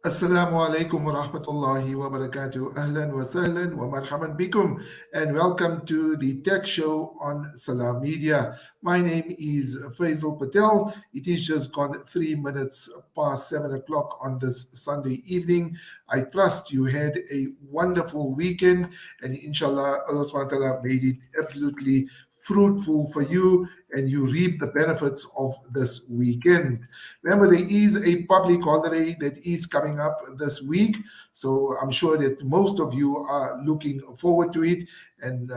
Assalamu alaikum wa rahmatullahi wa barakatuh. Ahlan wa sahlan wa marhaban bikum. And welcome to the Tech Show on Salam Media. My name is Faizel Patel. It is just gone 3 minutes past 7 o'clock on this Sunday evening. I trust you had a wonderful weekend, and inshallah, Allah subhanahu wa ta'ala made it absolutely fruitful for you, and you reap the benefits of this weekend. Remember, there is a public holiday that is coming up this week, so I'm sure that most of you are looking forward to it, and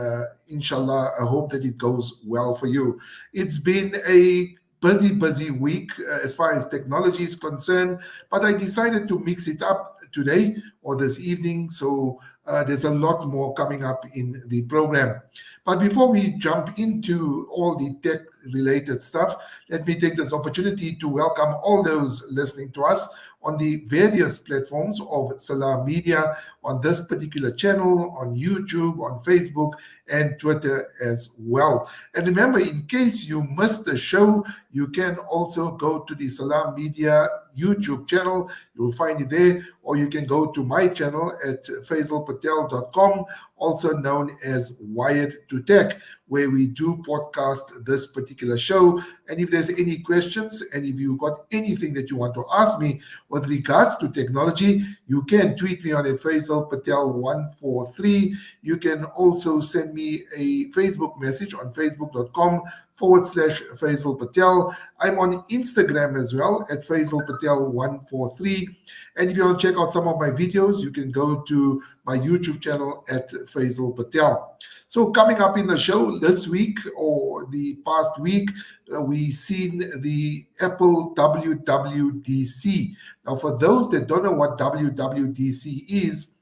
inshallah, I hope that it goes well for you. It's been a busy week as far as technology is concerned, but I decided to mix it up today or this evening, so there's a lot more coming up in the program. But before we jump into all the tech related stuff, let me take this opportunity to welcome all those listening to us on the various platforms of Salam Media, on this particular channel, on YouTube, on Facebook, and Twitter as well. And remember, in case you missed the show, you can also go to the Salam Media YouTube channel. You'll find it there, or you can go to my channel at faizelpatel.com, also known as Wired to Tech, where we do podcast this particular show. And if there's any questions, and if you got anything that you want to ask me with regards to technology, you can tweet me on at Faizel Patel 143. You can also send me a Facebook message on facebook.com/Faizel Patel. I'm on Instagram as well at Faizel Patel 143. And if you want to check out some of my videos, you can go to my YouTube channel at Faizel Patel. So coming up in the show this week or the past week, we've seen the Apple WWDC. Now, for those that don't know what WWDC is,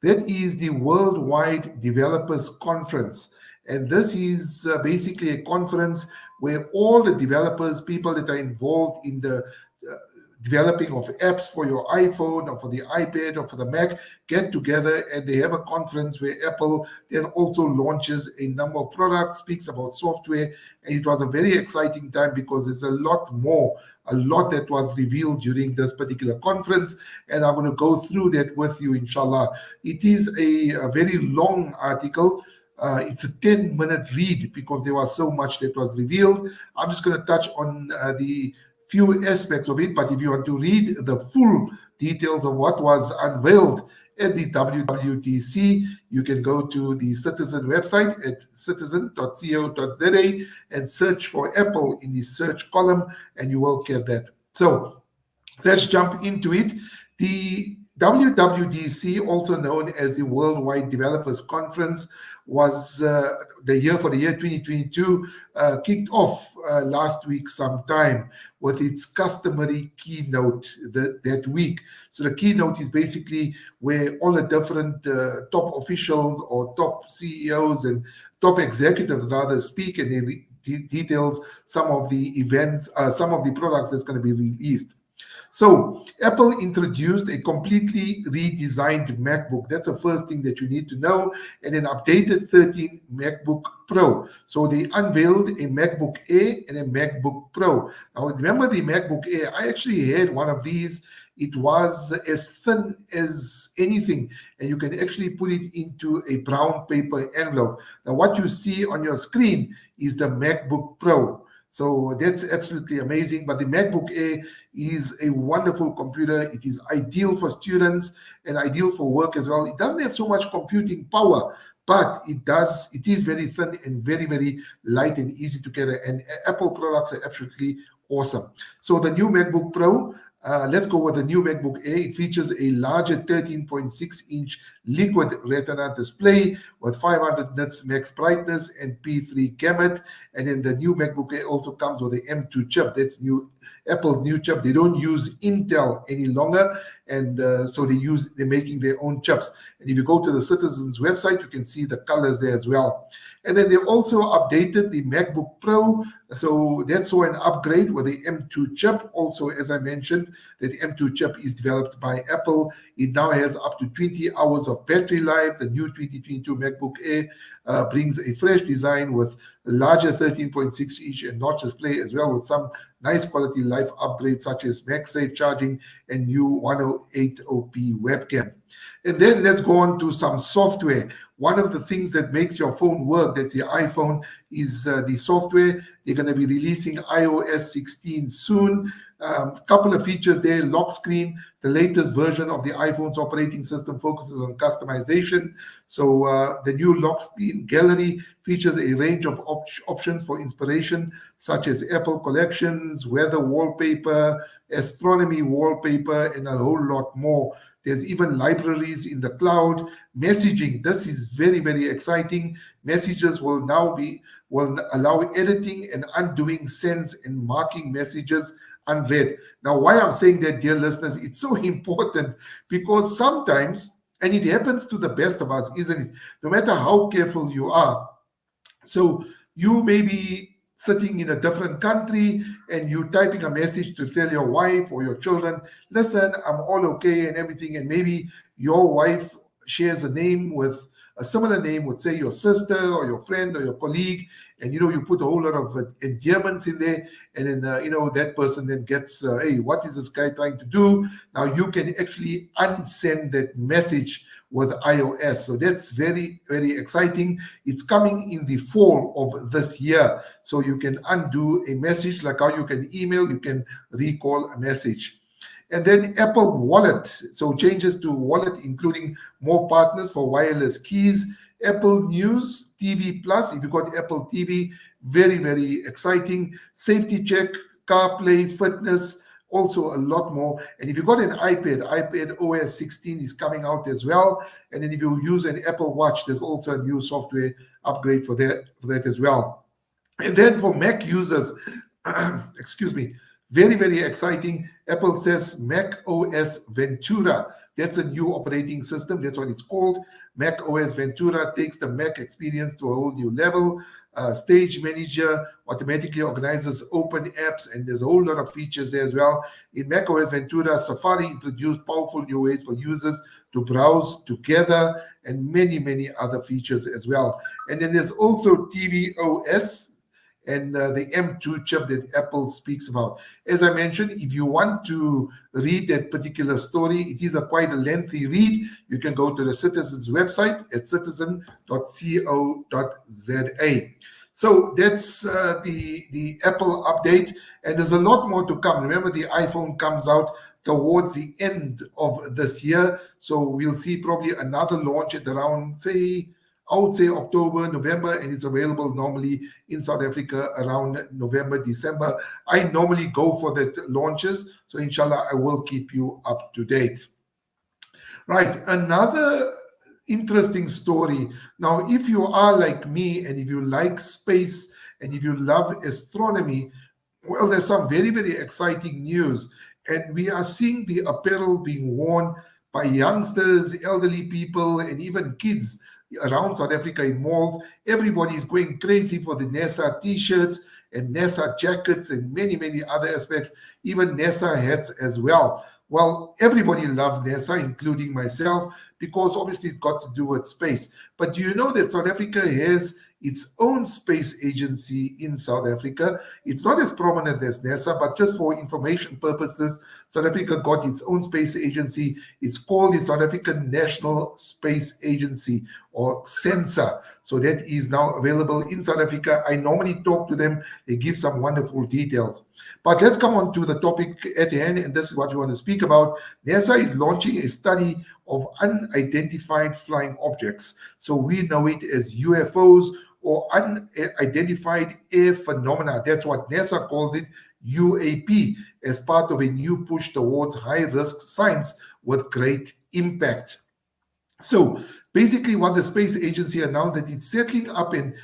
that is the Worldwide Developers Conference. And this is basically a conference where all the developers, people that are involved in the developing of apps for your iPhone or for the iPad or for the Mac, get together, and they have a conference where Apple then also launches a number of products, speaks about software. And it was a very exciting time because there's a lot that was revealed during this particular conference, and I'm going to go through that with you, inshallah. It is a very long article. It's a 10-minute read because there was so much that was revealed. I'm just going to touch on the few aspects of it, but if you want to read the full details of what was unveiled at the WWDC, you can go to the Citizen website at citizen.co.za and search for Apple in the search column, and you will get that. So let's jump into it. The WWDC, also known as the Worldwide Developers Conference, was the year 2022, kicked off last week sometime with its customary keynote that week. So the keynote is basically where all the different top officials or top CEOs and top executives rather speak, and they details some of the events, some of the products that's going to be released. So Apple introduced a completely redesigned MacBook. That's the first thing that you need to know. And an updated 13 MacBook Pro. So they unveiled a MacBook Air and a MacBook Pro. Now remember the MacBook Air, I actually had one of these. It was as thin as anything, and you can actually put it into a brown paper envelope. Now what you see on your screen is the MacBook Pro. So that's absolutely amazing. But the MacBook Air is a wonderful computer. It is ideal for students and ideal for work as well. It doesn't have so much computing power, but it is very thin and very light and easy to carry. And Apple products are absolutely awesome. So the new MacBook Pro, let's go with the new MacBook Air. It features a larger 13.6-inch liquid retina display with 500 nits max brightness and P3 gamut. And then the new MacBook Air also comes with the M2 chip. That's Apple's new chip. They don't use Intel any longer, and so they're making their own chips. And if you go to the Citizen's website, you can see the colors there as well. And then they also updated the MacBook Pro, so that's an upgrade with the M2 chip. Also, as I mentioned, that the M2 chip is developed by Apple. It now has up to 20 hours of battery life. The new 2022 MacBook Air brings a fresh design with larger 13.6-inch and notch display, as well with some nice quality life upgrades such as MagSafe charging and new 1080p webcam. And then let's go on to some software. One of the things that makes your phone work, that's the iPhone, is the software. They're going to be releasing iOS 16 soon. Couple of features there: lock screen. The latest version of the iPhone's operating system focuses on customization. So the new lock screen gallery features a range of options for inspiration, such as Apple collections, weather wallpaper, astronomy wallpaper, and a whole lot more. There's even libraries in the cloud. Messaging, this is very, very exciting. Messages will allow editing and undoing sends and marking messages unread. Now, why I'm saying that, dear listeners, it's so important because sometimes, and it happens to the best of us, isn't it? No matter how careful you are. So you may be sitting in a different country and you typing a message to tell your wife or your children, listen, I'm all okay and everything. And maybe your wife shares a name with a similar name, would say your sister or your friend or your colleague, and you put a whole lot of endearments in there, and then that person then gets, hey, what is this guy trying to do? Now you can actually unsend that message with iOS. So that's very, very exciting. It's coming in the fall of this year. So you can undo a message, like how you can email, you can recall a message. And then Apple Wallet, so changes to Wallet, including more partners for wireless keys. Apple News, TV Plus, if you got Apple TV, very, very exciting. Safety check, CarPlay, fitness, also a lot more. And if you got an iPad OS 16 is coming out as well. And then if you use an Apple Watch, there's also a new software upgrade for that as well. And then for Mac users, excuse me, very, very exciting. Apple says Mac OS Ventura. That's a new operating system. That's what it's called. Mac OS Ventura takes the Mac experience to a whole new level. Stage Manager automatically organizes open apps, and there's a whole lot of features there as well. In Mac OS Ventura, Safari introduced powerful new ways for users to browse together, and many, many other features as well. And then there's also tvOS, and the M2 chip that Apple speaks about. As I mentioned, if you want to read that particular story, it is quite a lengthy read. You can go to the Citizen's website at citizen.co.za. So that's the Apple update, and there's a lot more to come. Remember, the iPhone comes out towards the end of this year, so we'll see probably another launch at around, I would say October, November, and it's available normally in South Africa around November, December. I normally go for the launches, so inshallah, I will keep you up to date. Right, another interesting story. Now, if you are like me, and if you like space, and if you love astronomy, well, there's some very, very exciting news. And we are seeing the apparel being worn by youngsters, elderly people, and even kids around South Africa in malls. Everybody is going crazy for the NASA t-shirts and NASA jackets and many, many other aspects, even NASA hats as well. Well, everybody loves NASA, including myself, because obviously it's got to do with space. But do you know that South Africa has its own space agency in South Africa? It's not as prominent as NASA, but just for information purposes, South Africa got its own space agency. It's called the South African National Space Agency, or SENSA. So that is now available in South Africa. I normally talk to them. They give some wonderful details. But let's come on to the topic at hand, and this is what we want to speak about. NASA is launching a study of unidentified flying objects. So we know it as UFOs, or unidentified air phenomena. That's what NASA calls it, UAP, as part of a new push towards high-risk science with great impact. So basically what the space agency announced, that it's setting up an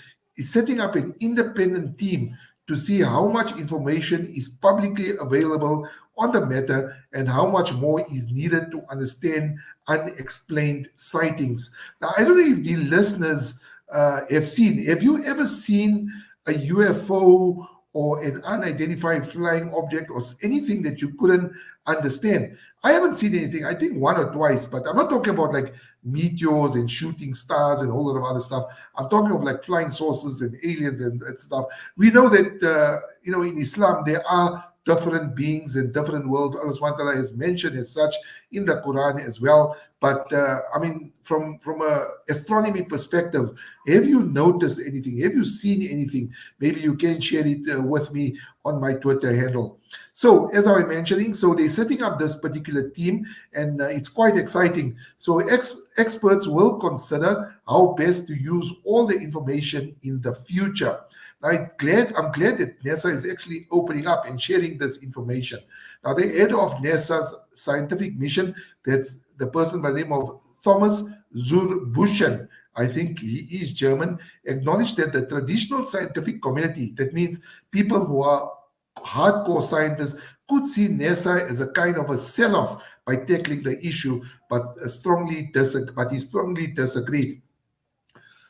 independent team to see how much information is publicly available on the matter and how much more is needed to understand unexplained sightings. Now, I don't know if the listeners have you ever seen a UFO or an unidentified flying object or anything that you couldn't understand. I haven't seen anything, I think one or twice, but I'm not talking about like meteors and shooting stars and a whole lot of other stuff. I'm talking of like flying saucers and aliens and stuff. We know that, in Islam, there are different beings and different worlds. Allah subhanahu wa ta'ala has mentioned as such in the Quran as well. But I mean, from a astronomy perspective, have you noticed anything? Have you seen anything? Maybe you can share it with me on my Twitter handle. So as I was mentioning, so they're setting up this particular team, and it's quite exciting. So experts will consider how best to use all the information in the future. Now, I'm glad that NASA is actually opening up and sharing this information. Now, the head of NASA's scientific mission, that's the person by the name of Thomas Zurbuchen, I think he is German, acknowledged that the traditional scientific community, that means people who are hardcore scientists, could see NASA as a kind of a sell-off by tackling the issue, but he strongly disagreed.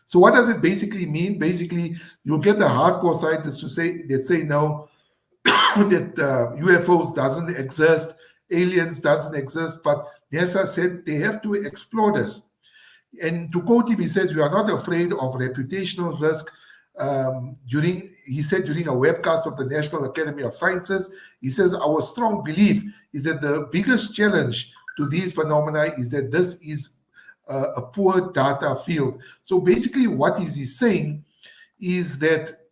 So what does it basically mean? Basically, you'll get the hardcore scientists to say no, that UFOs doesn't exist, aliens doesn't exist, but NASA said they have to explore this. And to quote him, he says, "We are not afraid of reputational risk." He said during a webcast of the National Academy of Sciences, he says, "Our strong belief is that the biggest challenge to these phenomena is that this is a poor data field." So basically what is he saying is that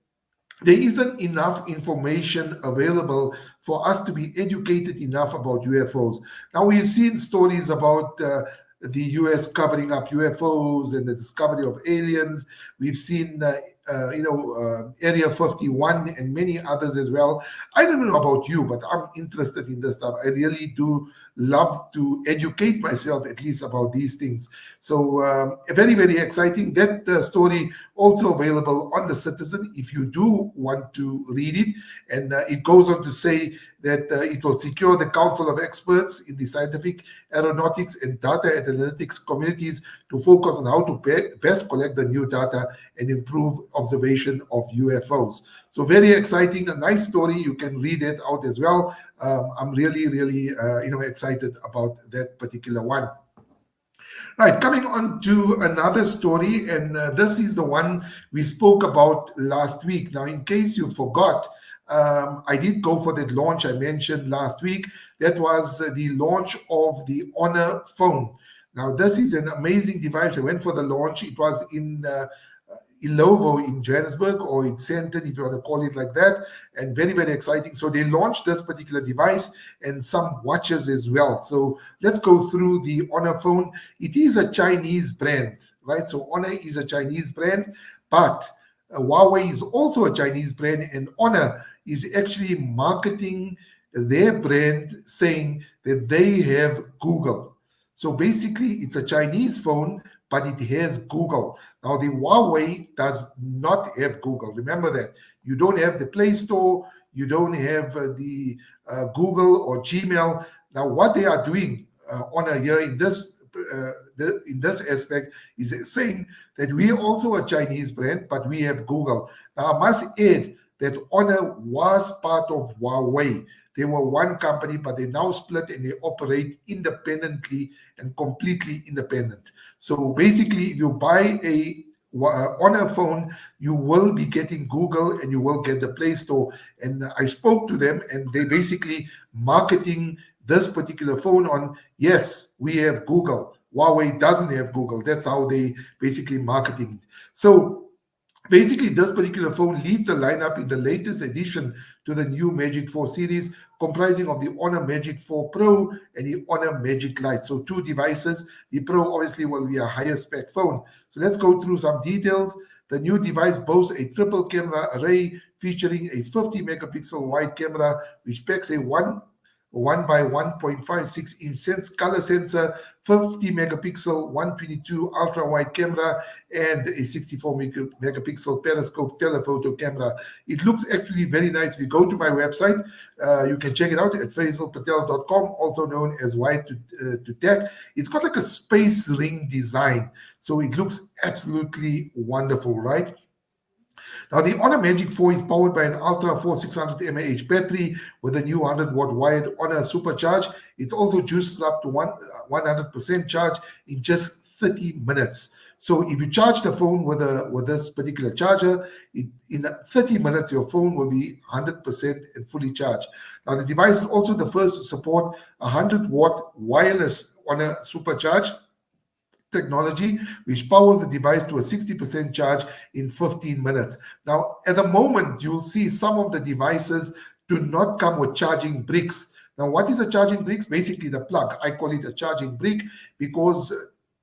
there isn't enough information available for us to be educated enough about UFOs. Now, we've seen stories about the US covering up UFOs and the discovery of aliens. We've seen, Area 51 and many others as well. I don't know about you, but I'm interested in this stuff. I really do love to educate myself at least about these things. So very, very exciting. That story also available on The Citizen if you do want to read it. And it goes on to say that it will secure the council of experts in the scientific, aeronautics, and data analytics communities to focus on how to best collect the new data and improve observation of UFOs. So very exciting, a nice story. You can read it out as well. I'm really, really, excited about that particular one. Right, coming on to another story, and this is the one we spoke about last week. Now, in case you forgot, I did go for that launch I mentioned last week. That was the launch of the Honor phone. Now, this is an amazing device. I went for the launch. It was in Ilovo in Johannesburg, or in Sandton, if you want to call it like that, and very, very exciting. So they launched this particular device and some watches as well. So let's go through the Honor phone. It is a Chinese brand, right? So Honor is a Chinese brand, but Huawei is also a Chinese brand, and Honor is actually marketing their brand saying that they have Google. So basically, it's a Chinese phone, but it has Google. Now, the Huawei does not have Google. Remember that. You don't have the Play Store. You don't have the Google or Gmail. Now, what they are doing on here in this aspect is saying that we are also a Chinese brand, but we have Google. Now, I must add that Honor was part of Huawei. They were one company, but they now split and they operate independently and completely independent. So basically, if you buy a Honor phone, you will be getting Google and you will get the Play Store. And I spoke to them, and they basically marketing this particular phone on, yes, we have Google. Huawei doesn't have Google. That's how they basically marketing it. So basically, this particular phone leads the lineup in the latest addition to the new Magic 4 series, comprising of the Honor Magic 4 Pro and the Honor Magic Lite. So two devices. The Pro obviously will be a higher spec phone. So let's go through some details. The new device boasts a triple camera array featuring a 50 megapixel wide camera, which packs a 1 by 1.56 inch color sensor, 50 megapixel 122 ultra wide camera, and a 64 megapixel periscope telephoto camera. It looks actually very nice. If you go to my website, you can check it out at faizelpatel.com, also known as Wired to Tech. It's got like a space ring design, so it looks absolutely wonderful, right? Now, the Honor Magic 4 is powered by an Ultra 4600 mAh battery with a new 100-watt wired Honor supercharge. It also juices up to 100% charge in just 30 minutes. So if you charge the phone with this particular charger, in 30 minutes, your phone will be 100% and fully charged. Now, the device is also the first to support 100-watt wireless Honor supercharge technology, which powers the device to a 60% charge in 15 minutes. Now, at the moment, you'll see some of the devices do not come with charging bricks. Now, what is a charging brick? Basically, the plug. I call it a charging brick because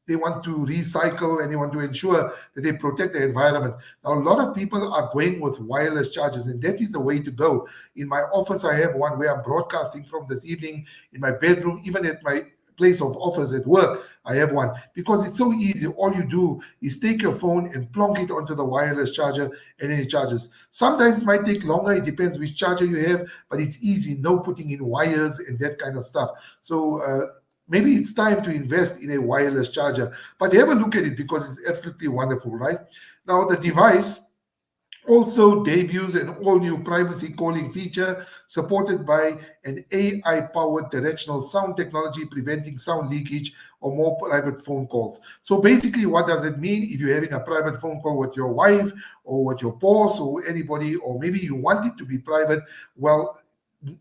they want to recycle and they want to ensure that they protect the environment. Now, a lot of people are going with wireless chargers, and that is the way to go. In my office, I have one where I'm broadcasting from this evening. In my bedroom, even at my place of office at work, I have one because it's so easy. All you do is take your phone and plonk it onto the wireless charger and then it charges. Sometimes it might take longer, it depends which charger you have, but it's easy, no putting in wires and that kind of stuff. So maybe it's time to invest in a wireless charger, but have a look at it because it's absolutely wonderful, right? Now, the device also debuts an all-new privacy calling feature supported by an AI-powered directional sound technology preventing sound leakage or more private phone calls. So basically, what does it mean? If you're having a private phone call with your wife or with your boss or anybody, or maybe you want it to be private, well,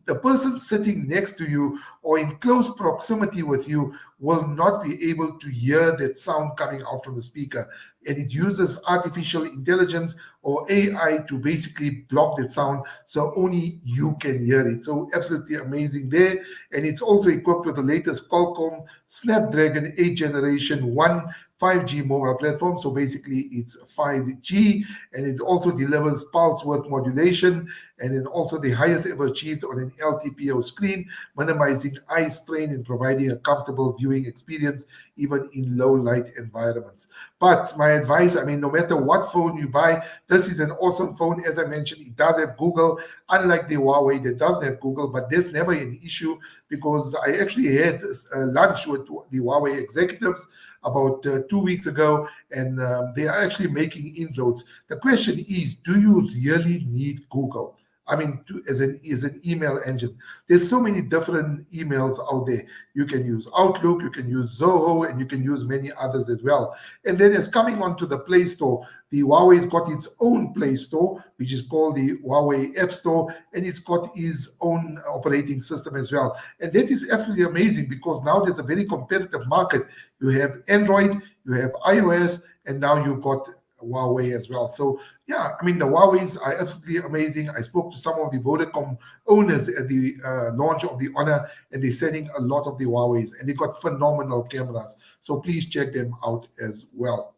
the person sitting next to you or in close proximity with you will not be able to hear that sound coming out from the speaker. And it uses artificial intelligence or AI to basically block that sound so only you can hear it. So absolutely amazing there. And it's also equipped with the latest Qualcomm Snapdragon 8 Generation 1 5G mobile platform. So basically it's 5G, and it also delivers pulse width modulation, and then also the highest ever achieved on an LTPO screen, minimizing eye strain and providing a comfortable viewing experience even in low light environments. But my advice, I mean, no matter what phone you buy, this is an awesome phone. As I mentioned, it does have Google, unlike the Huawei that doesn't have Google, but there's never an issue because I actually had lunch with the Huawei executives about 2 weeks ago, and they are actually making inroads. The question is, do you really need Google? I mean, as an email engine. There's so many different emails out there. You can use Outlook, you can use Zoho, and you can use many others as well. And then it's coming onto the Play Store. The Huawei's got its own Play Store, which is called the Huawei App Store, and it's got its own operating system as well. And that is absolutely amazing because now there's a very competitive market. You have Android, you have iOS, and now you've got Huawei as well. So yeah, I mean, the Huawei's are absolutely amazing. I spoke to some of the Vodacom owners at the launch of the Honor, and they're selling a lot of the Huawei's, and they got phenomenal cameras. So please check them out as well.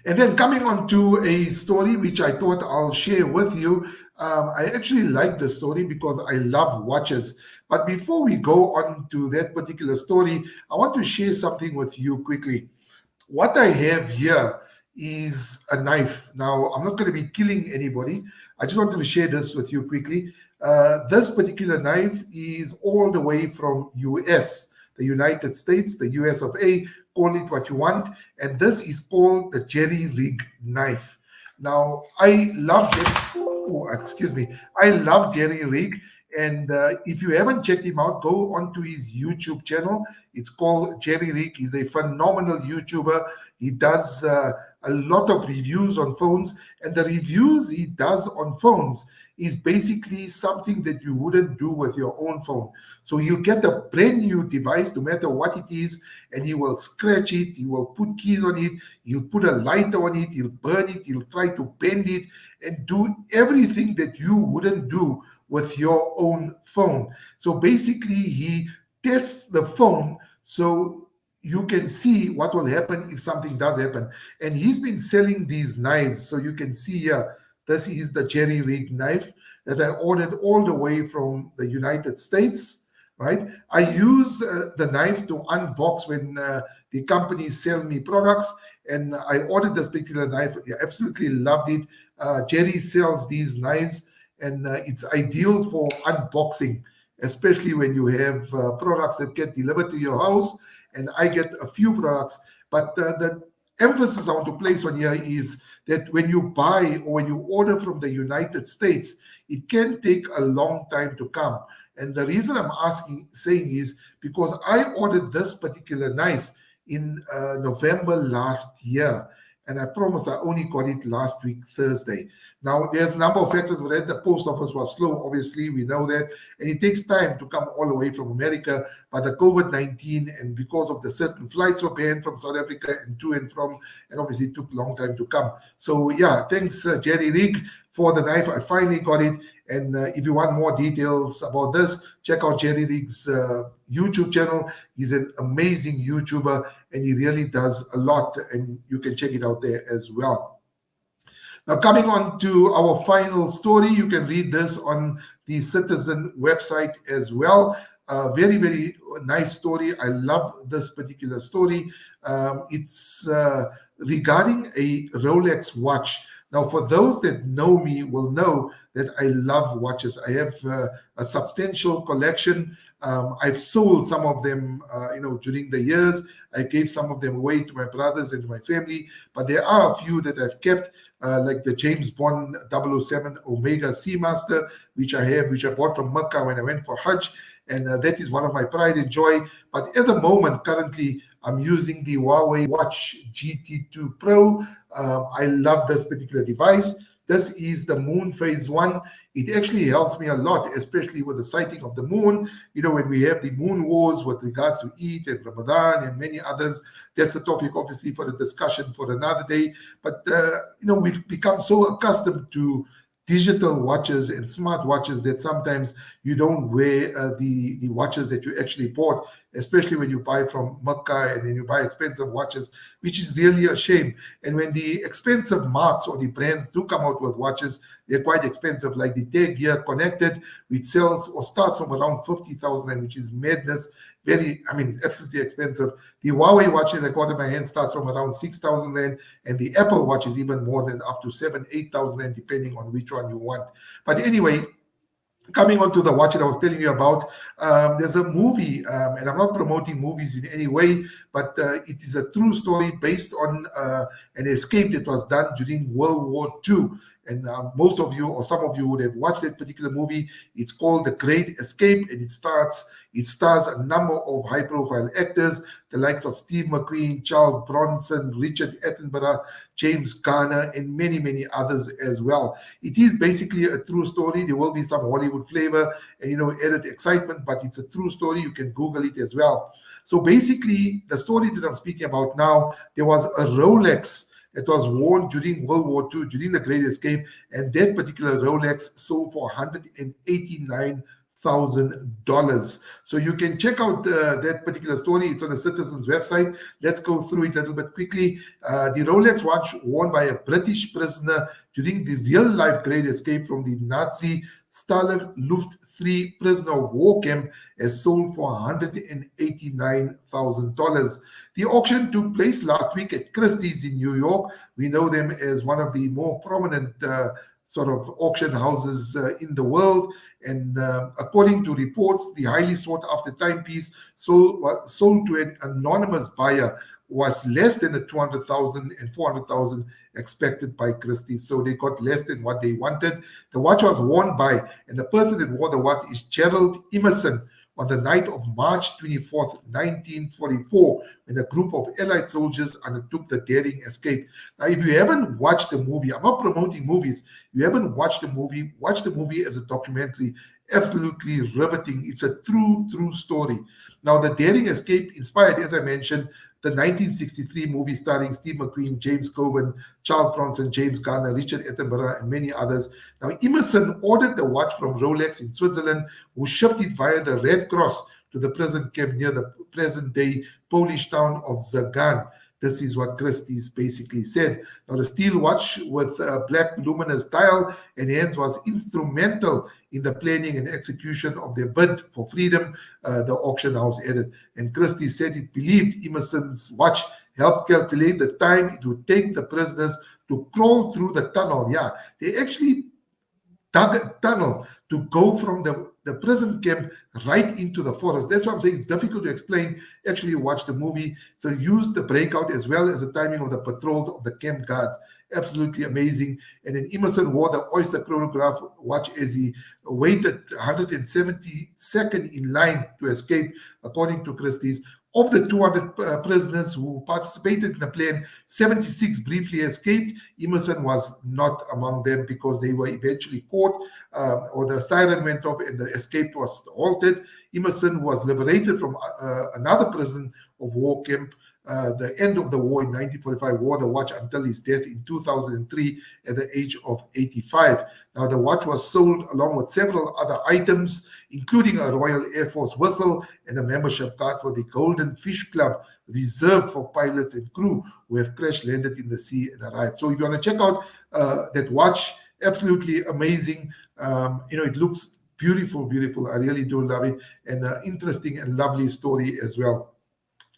And then coming on to a story which I thought I'll share with you. I actually like the story because I love watches. But before we go on to that particular story, I want to share something with you quickly. What I have here is a knife. Now, I'm not going to be killing anybody. I just wanted to share this with you quickly. This particular knife is all the way from US, the United States, the US of A, call it what you want. And this is called the JellyRig Knife. Now, I love it. Oh, excuse me. I love JellyRig. And if you haven't checked him out, go onto his YouTube channel. It's called JellyRig. He's a phenomenal YouTuber. He does a lot of reviews on phones. And the reviews he does on phones is basically something that you wouldn't do with your own phone. So you'll get a brand new device, no matter what it is, and he will scratch it, he will put keys on it, he'll put a lighter on it, he'll burn it, he'll try to bend it, and do everything that you wouldn't do with your own phone. So basically, he tests the phone so you can see what will happen if something does happen. And he's been selling these knives. So you can see here, this is the JellyRig knife that I ordered all the way from the United States, right? I use the knives to unbox when the companies sell me products. And I ordered this particular knife. I absolutely loved it. Jerry sells these knives, and it's ideal for unboxing, especially when you have products that get delivered to your house. And I get a few products, but the emphasis I want to place on here is that when you buy or when you order from the United States, it can take a long time to come. And the reason I'm saying is because I ordered this particular knife in November last year. And I promise I only got it last week, Thursday. Now, there's a number of factors with that. The post office was slow, obviously, we know that. And it takes time to come all the way from America. But the COVID-19, and because of the certain flights were banned from South Africa and to and from, and obviously it took a long time to come. So, yeah, thanks, JellyRig, for the knife. I finally got it. And if you want more details about this, check out JellyRig's YouTube channel. He's an amazing YouTuber, and he really does a lot, and you can check it out there as well. Now, coming on to our final story, you can read this on the Citizen website as well. Very, very nice story. I love this particular story. It's regarding a Rolex watch. Now, for those that know me will know that I love watches. I have a substantial collection. I've sold some of them, during the years. I gave some of them away to my brothers and to my family. But there are a few that I've kept, like the James Bond 007 Omega Seamaster, which I bought from Mecca when I went for Hajj. And that is one of my pride and joy. But at the moment, currently, I'm using the Huawei Watch GT2 Pro. I love this particular device. This is the moon phase 1. It actually helps me a lot, especially with the sighting of the moon. When we have the moon wars with regards to Eid and Ramadan and many others, that's a topic obviously for a discussion for another day. But, we've become so accustomed to digital watches and smart watches that sometimes you don't wear the watches that you actually bought, especially when you buy from Mecca and then you buy expensive watches, which is really a shame. And when the expensive marks or the brands do come out with watches, they're quite expensive, like the Tag Gear Connected, which sells or starts from around 50,000, which is madness. Absolutely expensive. The Huawei watch that I got in my hand starts from around 6,000 Rand, and the Apple watch is even more than up to 7,000-8,000 Rand, depending on which one you want. But anyway, coming on to the watch that I was telling you about, there's a movie, and I'm not promoting movies in any way, but it is a true story based on an escape that was done during World War II. And most of you or some of you would have watched that particular movie. It's called The Great Escape, and it stars a number of high-profile actors, the likes of Steve McQueen, Charles Bronson, Richard Attenborough, James Garner, and many, many others as well. It is basically a true story. There will be some Hollywood flavor and, added excitement, but it's a true story. You can Google it as well. So basically, the story that I'm speaking about now, there was a Rolex that was worn during World War II, during the Great Escape, and that particular Rolex sold for $189,000. So you can check out that particular story. It's on the Citizen's website. Let's go through it a little bit quickly. The Rolex watch worn by a British prisoner during the real-life Great Escape from the Nazi Stalag Luft 3 prisoner of war camp has sold for $189,000. The auction took place last week at Christie's in New York. We know them as one of the more prominent sort of auction houses in the world. And according to reports, the highly sought-after timepiece sold to an anonymous buyer was less than the 200,000 and 400,000 expected by Christie. So they got less than what they wanted. The watch was worn by, and the person that wore the watch is Gerald Emerson, on the night of March 24th, 1944, when a group of Allied soldiers undertook the daring escape. Now, if you haven't watched the movie, I'm not promoting movies. You haven't watched the movie, watch the movie as a documentary. Absolutely riveting. It's a true story. Now, the daring escape inspired, as I mentioned, the 1963 movie starring Steve McQueen, James Coburn, Charles Bronson, James Garner, Richard Attenborough, and many others. Now, Emerson ordered the watch from Rolex in Switzerland, who shipped it via the Red Cross to the prison camp near the present-day Polish town of Zagan. This is what Christie's basically said. Now, the steel watch with a black luminous dial and hands was instrumental in the planning and execution of their bid for freedom, the auction house added. And Christie said it believed Emerson's watch helped calculate the time it would take the prisoners to crawl through the tunnel. Yeah, they actually dug a tunnel to go from the the prison camp right into the forest. That's why I'm saying it's difficult to explain. Actually, watch the movie. So use the breakout as well as the timing of the patrols of the camp guards. Absolutely amazing. And then Emerson wore the oyster chronograph watch as he waited 172nd in line to escape, according to Christie's. Of the 200 prisoners who participated in the plan, 76 briefly escaped. Emerson was not among them because they were eventually caught, or the siren went off and the escape was halted. Emerson was liberated from another prison of war camp. The end of the war in 1945, wore the watch until his death in 2003 at the age of 85. Now, the watch was sold along with several other items, including a Royal Air Force whistle and a membership card for the Golden Fish Club, reserved for pilots and crew who have crash landed in the sea and arrived. So if you want to check out that watch, absolutely amazing. It looks beautiful, beautiful. I really do love it, and interesting and lovely story as well.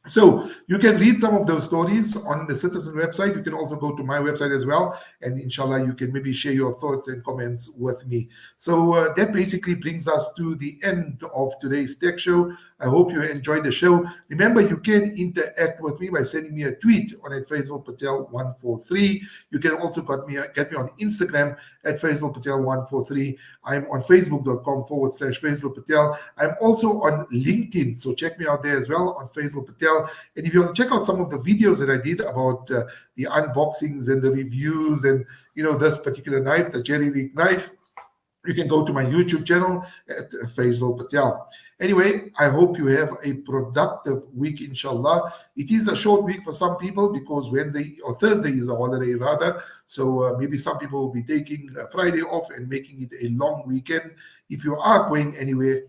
So you can read some of those stories on the Citizen website. You can also go to my website as well, and inshallah you can maybe share your thoughts and comments with me. So that basically brings us to the end of today's tech show. I hope you enjoyed the show. Remember, you can interact with me by sending me a tweet on @Faizel Patel 143. You can also get me on Instagram @Faizel Patel 143. I'm on Facebook.com/Faizel Patel. I'm also on LinkedIn, so check me out there as well on Faizel Patel. And if you want to check out some of the videos that I did about the unboxings and the reviews and this particular knife, the JellyRig Knife, you can go to my YouTube channel @Faizel Patel. Anyway, I hope you have a productive week, inshallah. It is a short week for some people because Wednesday or Thursday is a holiday rather. So maybe some people will be taking Friday off and making it a long weekend. If you are going anywhere,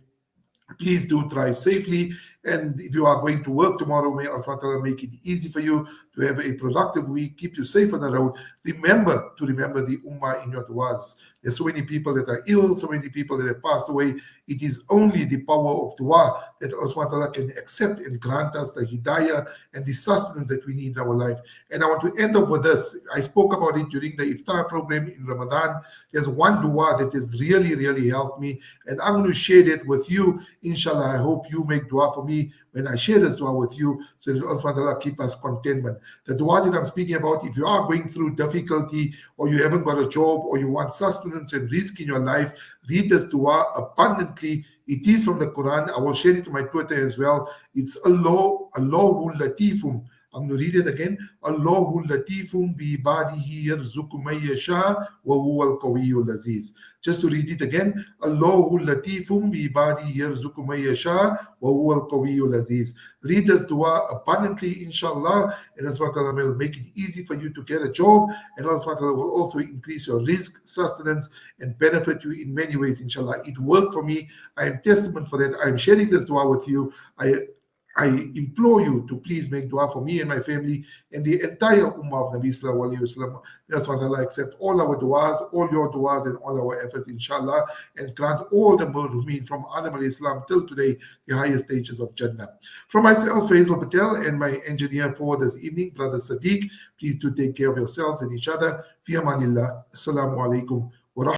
please do drive safely. And if you are going to work tomorrow, may Allah make it easy for you to have a productive week, keep you safe on the road. Remember the Ummah in your du'as. There's so many people that are ill, so many people that have passed away. It is only the power of dua that Allah can accept and grant us the hidayah and the sustenance that we need in our life. And I want to end off with this. I spoke about it during the iftar program in Ramadan. There's one dua that has really, really helped me, and I'm going to share that with you. Inshallah, I hope you make dua for me when I share this dua with you, so that Allah keep us contentment. The dua that I'm speaking about, if you are going through difficulty, or you haven't got a job, or you want sustenance and risk in your life, read this dua abundantly. It is from the Quran. I will share it to my Twitter as well. It's Allahu Latifum. I'm going to read it again. Allahu Latifum bi ibadihi yarzuqu man yasha wa huwa al-qawiyyul aziz. Just to read it again. Allahu Latifum bi ibadihi yarzuqu man yasha wa huwa al-qawiyyul aziz. Read this dua abundantly, inshallah, and Allah will make it easy for you to get a job, and Allah will also increase your risk, sustenance, and benefit you in many ways, inshallah. It worked for me. I am testament for that. I am sharing this dua with you. I implore you to please make dua for me and my family and the entire Ummah of Nabi Sallallahu Alaihi Wasallam. That's why Allah accept all our duas, all your duas, and all our efforts, inshallah, and grant all the Murmeen from Adam alayhi salam till today the highest stages of Jannah. From myself, Faizel Patel, and my engineer for this evening, Brother Sadiq, please do take care of yourselves and each other. Fi amanillah. Assalamu alaikum